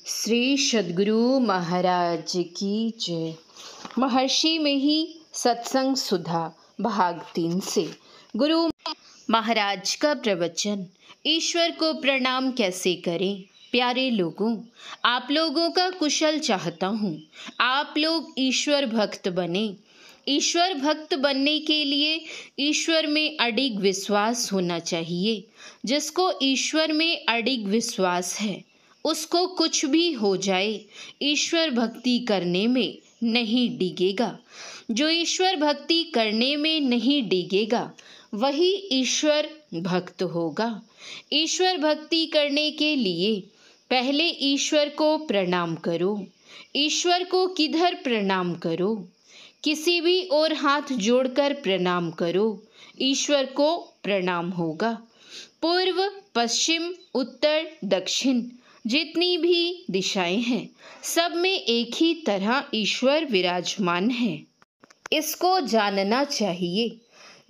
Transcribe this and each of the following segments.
श्री सद्गुरु महाराज की जय। महर्षि में ही सत्संग सुधा भाग 3 से गुरु महाराज का प्रवचन। ईश्वर को प्रणाम कैसे करें। प्यारे लोगों, आप लोगों का कुशल चाहता हूँ। आप लोग ईश्वर भक्त बने। ईश्वर भक्त बनने के लिए ईश्वर में अडिग विश्वास होना चाहिए। जिसको ईश्वर में अडिग विश्वास है उसको कुछ भी हो जाए ईश्वर भक्ति करने में नहीं डिगेगा। जो ईश्वर भक्ति करने में नहीं डिगेगा वही ईश्वर भक्त होगा। ईश्वर भक्ति करने के लिए पहले ईश्वर को प्रणाम करो। ईश्वर को किधर प्रणाम करो? किसी भी और हाथ जोड़कर प्रणाम करो, ईश्वर को प्रणाम होगा। पूर्व, पश्चिम, उत्तर, दक्षिण जितनी भी दिशाएं हैं सब में एक ही तरह ईश्वर विराजमान है। इसको जानना चाहिए।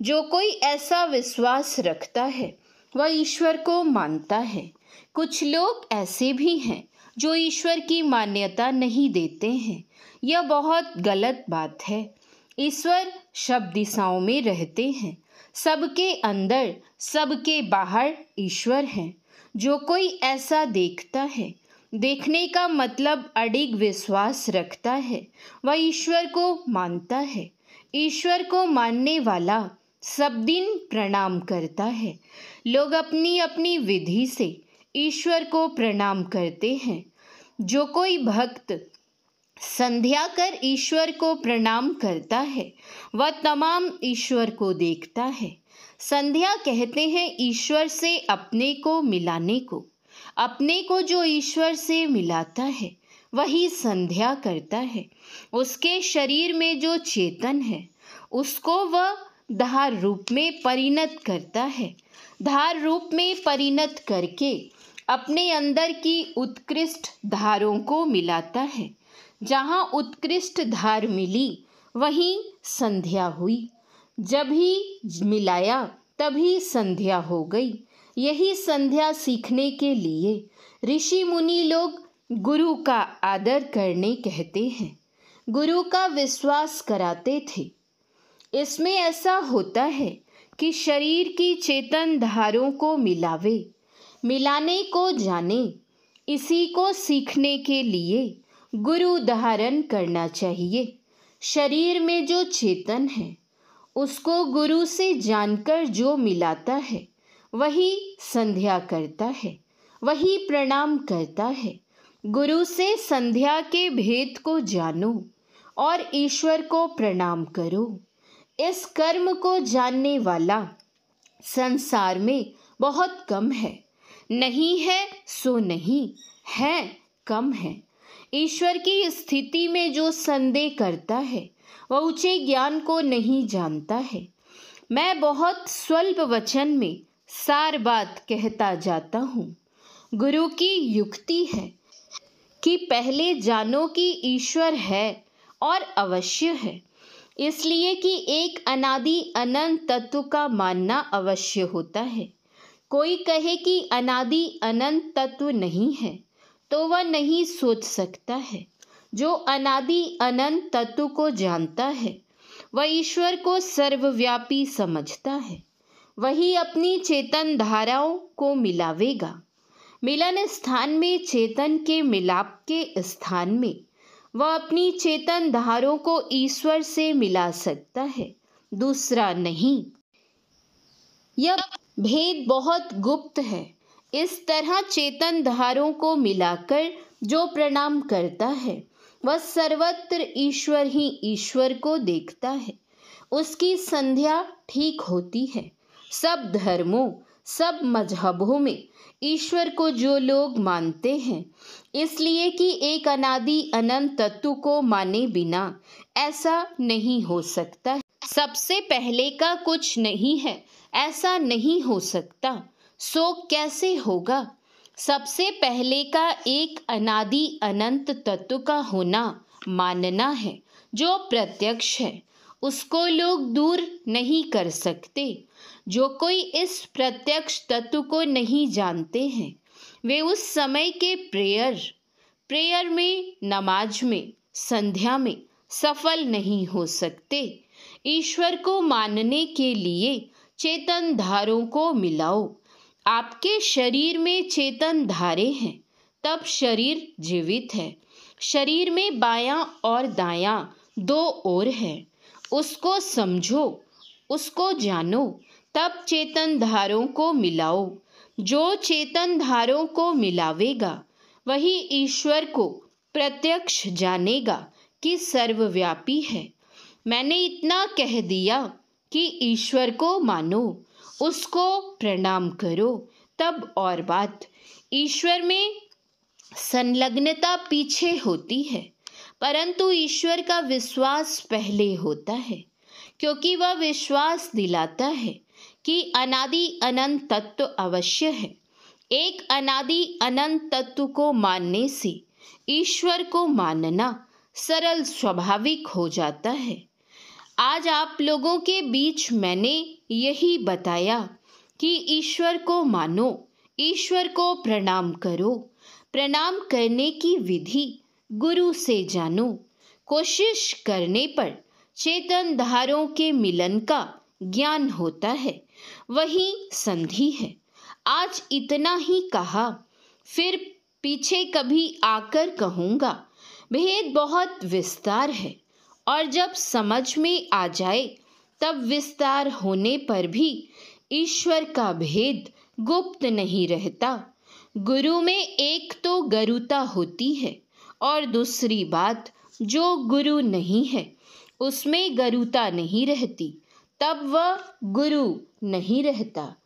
जो कोई ऐसा विश्वास रखता है वह ईश्वर को मानता है। कुछ लोग ऐसे भी हैं जो ईश्वर की मान्यता नहीं देते हैं। यह बहुत गलत बात है। ईश्वर सब दिशाओं में रहते हैं। सबके अंदर सबके बाहर ईश्वर हैं। जो कोई ऐसा देखता है, देखने का मतलब अडिग विश्वास रखता है, वह ईश्वर को मानता है। ईश्वर को मानने वाला सब दिन प्रणाम करता है। लोग अपनी अपनी विधि से ईश्वर को प्रणाम करते हैं। जो कोई भक्त संध्या कर ईश्वर को प्रणाम करता है वह तमाम ईश्वर को देखता है। संध्या कहते हैं ईश्वर से अपने को मिलाने को। अपने को जो ईश्वर से मिलाता है वही संध्या करता है। उसके शरीर में जो चेतन है उसको वह धार रूप में परिणत करता है। धार रूप में परिणत करके अपने अंदर की उत्कृष्ट धारों को मिलाता है। जहाँ उत्कृष्ट धार मिली वहीं संध्या हुई। जब ही मिलाया तभी संध्या हो गई। यही संध्या सीखने के लिए ऋषि मुनि लोग गुरु का आदर करने कहते हैं। गुरु का विश्वास कराते थे। इसमें ऐसा होता है कि शरीर की चेतन धारों को मिलावे, मिलाने को जाने। इसी को सीखने के लिए गुरु धारण करना चाहिए। शरीर में जो चेतन है उसको गुरु से जानकर जो मिलाता है वही संध्या करता है, वही प्रणाम करता है। गुरु से संध्या के भेद को जानो और ईश्वर को प्रणाम करो। इस कर्म को जानने वाला संसार में बहुत कम है। नहीं है सो नहीं है, कम है। ईश्वर की स्थिति में जो संदेह करता है वह ऊंचे ज्ञान को नहीं जानता है। मैं बहुत स्वल्प वचन में सार बात कहता जाता हूँ। गुरु की युक्ति है कि पहले जानो कि ईश्वर है और अवश्य है। इसलिए कि एक अनादि अनंत तत्व का मानना अवश्य होता है। कोई कहे कि अनादि अनंत तत्व नहीं है तो वह नहीं सोच सकता है। जो अनादि अनंत तत्व को जानता है वह ईश्वर को सर्वव्यापी समझता है। वही अपनी चेतन धाराओं को मिलावेगा। मिलन स्थान में चेतन के मिलाप के स्थान में वह अपनी चेतन धारों को ईश्वर से मिला सकता है, दूसरा नहीं। यह भेद बहुत गुप्त है। इस तरह चेतन धारों को मिलाकर जो प्रणाम करता है वह सर्वत्र ईश्वर ही ईश्वर को देखता है। उसकी संध्या ठीक होती है। सब धर्मों, सब मजहबों में ईश्वर को जो लोग मानते हैं, इसलिए कि एक अनादि अनंत तत्व को माने बिना ऐसा नहीं हो सकता। सबसे पहले का कुछ नहीं है, ऐसा नहीं हो सकता। सो कैसे होगा? सबसे पहले का एक अनादि अनंत तत्व का होना मानना है। जो प्रत्यक्ष है उसको लोग दूर नहीं कर सकते। जो कोई इस प्रत्यक्ष तत्व को नहीं जानते हैं वे उस समय के प्रेयर प्रेयर में, नमाज में, संध्या में सफल नहीं हो सकते। ईश्वर को मानने के लिए चेतन धारों को मिलाओ। आपके शरीर में चेतन धारे हैं, तब शरीर जीवित है। शरीर में बायां और दायां दो ओर है। उसको समझो, उसको जानो, तब चेतन धारों को मिलाओ। जो चेतन धारों को मिलावेगा वही ईश्वर को प्रत्यक्ष जानेगा कि सर्वव्यापी है। मैंने इतना कह दिया कि ईश्वर को मानो, उसको प्रणाम करो, तब और बात। ईश्वर में संलग्नता पीछे होती है, परंतु ईश्वर का विश्वास पहले होता है, क्योंकि वह विश्वास दिलाता है कि अनादि अनंत तत्व अवश्य है। एक अनादि अनंत तत्व को मानने से ईश्वर को मानना सरल स्वाभाविक हो जाता है। आज आप लोगों के बीच मैंने यही बताया कि ईश्वर को मानो, ईश्वर को प्रणाम करो। प्रणाम करने की विधि गुरु से जानो। कोशिश करने पर चेतन धारों के मिलन का ज्ञान होता है, वही संधि है। आज इतना ही कहा, फिर पीछे कभी आकर कहूँगा। भेद बहुत विस्तार है, और जब समझ में आ जाए तब विस्तार होने पर भी ईश्वर का भेद गुप्त नहीं रहता। गुरु में एक तो गरुता होती है, और दूसरी बात, जो गुरु नहीं है उसमें गरुता नहीं रहती, तब वह गुरु नहीं रहता।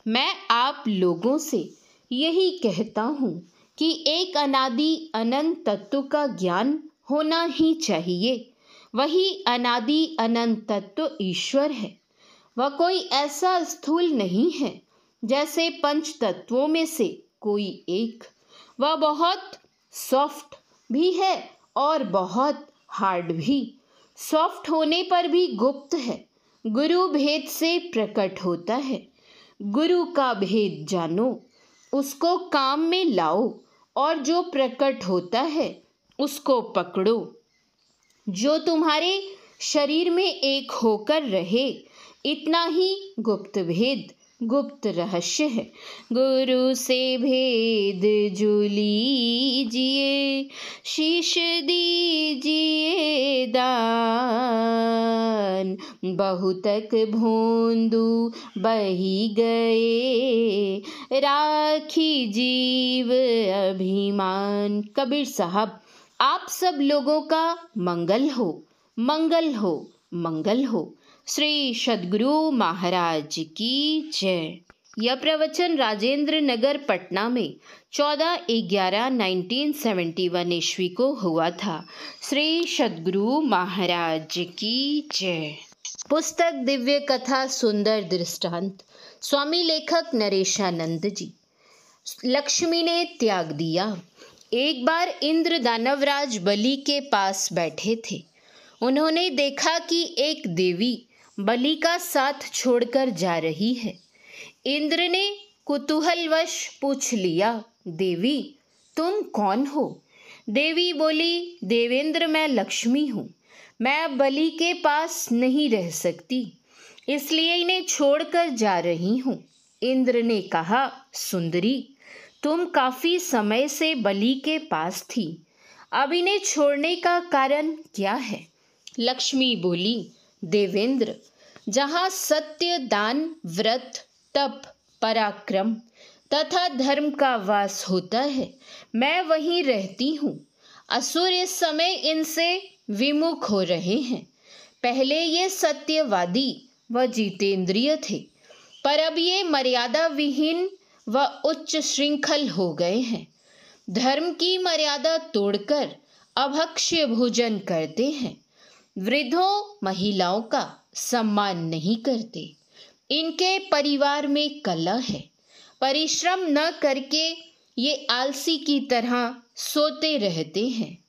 मैं आप लोगों से यही कहता हूँ कि एक अनादि अनंत तत्व का ज्ञान होना ही चाहिए। वही अनादि अनंत तत्व ईश्वर है। वह कोई ऐसा स्थूल नहीं है जैसे पंच तत्वों में से कोई एक। वह बहुत सॉफ्ट भी है और बहुत हार्ड भी। सॉफ्ट होने पर भी गुप्त है। गुरु भेद से प्रकट होता है। गुरु का भेद जानो, उसको काम में लाओ, और जो प्रकट होता है उसको पकड़ो। जो तुम्हारे शरीर में एक होकर रहे, इतना ही गुप्त भेद, गुप्त रहस्य है। गुरु से भेद जो लीजिए, शीश दीजिए दान। बहुतक भोंदू बही गए, राखी जीव अभिमान। कबीर साहब, आप सब लोगों का मंगल हो, मंगल हो, मंगल हो। श्री सद्गुरु महाराज की जय। यह प्रवचन राजेंद्र नगर पटना में 14/11/1971 ईस्वी को हुआ था। श्री सद्गुरु महाराज की जय। पुस्तक दिव्य कथा सुंदर दृष्टांत। स्वामी लेखक नरेशानंद जी। लक्ष्मी ने त्याग दिया। एक बार इंद्र दानवराज बलि के पास बैठे थे। उन्होंने देखा कि एक देवी बलि का साथ छोड़कर जा रही है। इंद्र ने कुतूहलवश पूछ लिया, देवी तुम कौन हो? देवी बोली, देवेंद्र मैं लक्ष्मी हूँ। मैं अब बलि के पास नहीं रह सकती, इसलिए इन्हें छोड़कर जा रही हूँ। इंद्र ने कहा, सुंदरी तुम काफी समय से बलि के पास थी, अब इन्हें छोड़ने का कारण क्या है? लक्ष्मी बोली, देवेंद्र जहाँ सत्य, दान, व्रत, तप, पराक्रम तथा धर्म का वास होता है, मैं वहीं रहती हूँ। असुर इस समय इनसे विमुख हो रहे हैं। पहले ये सत्यवादी व जितेंद्रिय थे, पर अब ये मर्यादा विहीन व उच्च श्रृंखल हो गए हैं। धर्म की मर्यादा तोड़कर अभक्ष्य भोजन करते हैं। वृद्धों, महिलाओं का सम्मान नहीं करते। इनके परिवार में कलह है। परिश्रम न करके ये आलसी की तरह सोते रहते हैं।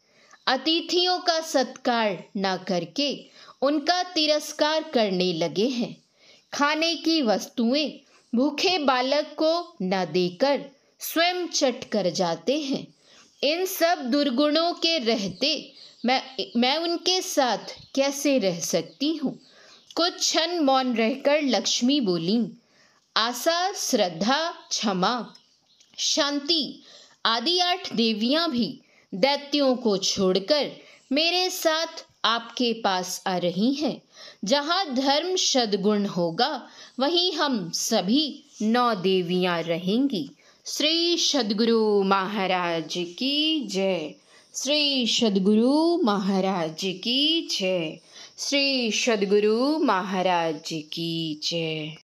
अतिथियों का सत्कार न करके उनका तिरस्कार करने लगे हैं। खाने की वस्तुएं भूखे बालक को न देकर स्वयं चट कर जाते हैं। इन सब दुर्गुणों के रहते मैं उनके साथ कैसे रह सकती हूँ। कुछ क्षण मौन रहकर लक्ष्मी बोली, आशा, श्रद्धा, क्षमा, शांति आदि 8 देवियां भी दैत्यों को छोड़कर मेरे साथ आपके पास आ रही हैं। जहाँ धर्म सद्गुण होगा वहीं हम सभी 9 देवियां रहेंगी। श्री सद्गुरु महाराज की जय। श्री सद्गुरु महाराज की जय। श्री सद्गुरु महाराज की जय।